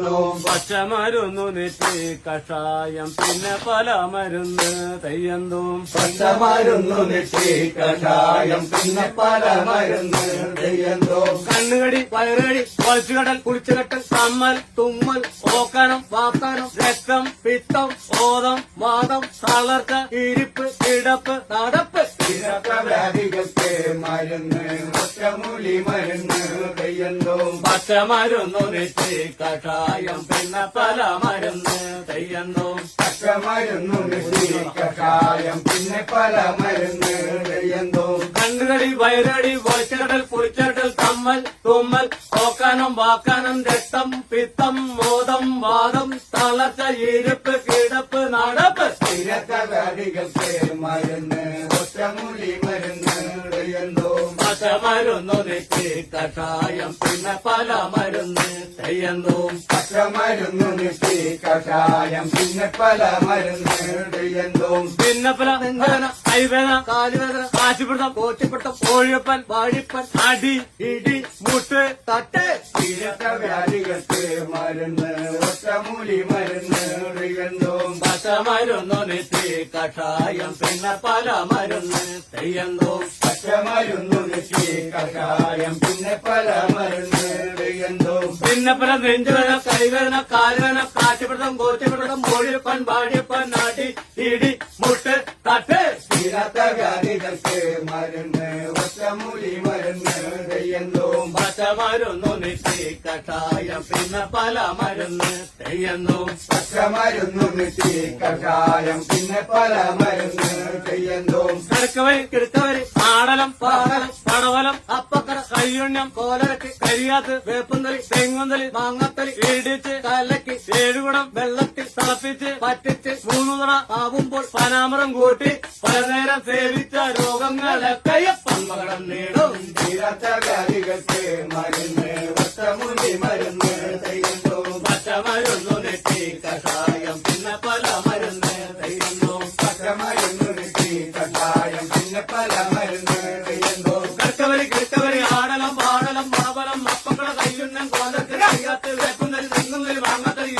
തെയ്യന്തോം പച്ചമരുന്നു നെറ്റി കഷായം പിന്നെ പല മരുന്ന് തെയ്യന്തോം പച്ചമരുന്നു നെറ്റി കഷായം പിന്നെ പല മരുന്ന് തെയ്യന്തോം കണ്ണുകടി വയറുകടി കുളിച്ചുകടൽ കുളിച്ചുകെട്ടൽ കമ്മൽ തുമ്മൽ ഓക്കണം വാക്കാനം രക്തം പിത്തം ഓതം വാദം തളർച്ച ഇരിപ്പ് കിടപ്പ് നടപ്പ് വ്യാധികൾക്ക് മരുന്ന് ഒറ്റമൂലി മരുന്ന് തെയ്യന്തോം പച്ചമരുന്നു നെറ്റി കഷായം പിന്നെ പല മരുന്ന് തെയ്യന്തോം പച്ചമരുന്നു നെറ്റി കഷായം പിന്നെ പല മരുന്ന് തെയ്യന്തോം കണ്ണുകടി വയറുകടി കുളിച്ചുകടൽ കുളിച്ചുകെട്ടൽ കമ്മൽ തുമ്മൽ ഓക്കാനം വാക്കാനം രക്തം പിത്തം മോദം വാദം തളർച്ച ഇരിപ്പ് കിടപ്പ് നടപ്പ് വ്യാധികൾക്ക് മരുന്ന് ഒറ്റമൂലി മരുന്ന് തെയ്യന്തോം പച്ചമരുന്നു നെറ്റി കഷായം പിന്നെ പല മരുന്ന് തെയ്യന്തോം പച്ചമരുന്നു നെറ്റി കഷായം പിന്നെ പല മരുന്ന് തെയ്യന്തോം പിന്നെ പല നെഞ്ചുവേദന കൈവേദന കാലുവേദന കാശിപ്പിടുത്തം കോച്ചിപ്പിടുത്തം കോഴിയപ്പൻ വാഴിപ്പൻ അടി ഇടി മുട്ട് തട്ട് വ്യാധികൾക്ക് മരുന്ന് ഒറ്റമൂലി മരുന്ന് തെയ്യന്തോം പച്ചമരുന്നു നെറ്റി കഷായം പിന്നെ പല മരുന്ന് തെയ്യന്തോം പച്ചമരുന്നു നെറ്റി കഷായം പിന്നെ പല മരുന്ന് തെയ്യന്തോം പിന്നെ പല നെഞ്ചുവേദന കൈവേദന കാലുവേദന കാശിപ്പിടുത്തം കോച്ചിപ്പിടുത്തം കോഴിയപ്പൻ വാഴിപ്പൻ അടി ഇടി മുട്ട് തട്ട് വ്യാധികൾക്ക് മരുന്ന് ഒറ്റമൂലി മരുന്ന് തെയ്യന്തോം പച്ചമരുന്നു നെറ്റി കഷായം പിന്നെ പല മരുന്ന് തെയ്യന്തോം പച്ചമരുന്നു നെറ്റി കഷായം പിന്നെ പല മരുന്ന് തെയ്യന്തോം കിടക്കവരി കിടക്കവരി ആടലം പാടലം പടവലം അപ്പക്കര കയ്യുണ്ണം കോലരക്ക് കരിയാത്ത് വേപ്പുന്തലി തെങ്ങുന്തലി മാങ്ങത്തലി ഇടിച്ച് കലക്കി ഏഴുകുടം വെള്ളത്തിൽ തിളപ്പിച്ച് പറ്റിച്ച് 3 തവണ ആവുമ്പോൾ പനാമരം കൂട്ടി പലനേരം സേവിച്ച രോഗങ്ങളൊക്കെ പന്മകടം നേടും വ്യാധികൾക്ക് മരുന്ന് ഒറ്റമൂലി മരുന്ന് തെയ്യന്തോം പച്ചമരുന്നു നെറ്റി കഷായം പിന്നെ പല മരുന്ന് തെയ്യന്തോം പച്ചമരുന്നു നെറ്റി കഷായം പിന്നെ പല മരുന്ന് തെയ്യന്തോം കിടക്കവരി ആടലം പാടലം പടവലം അപ്പക്കട കയ്യുണ്ണം കോലത്തിൽ കരിയാത്ത് വേപ്പുന്തലി തെങ്ങുന്തലി മാങ്ങത്തലി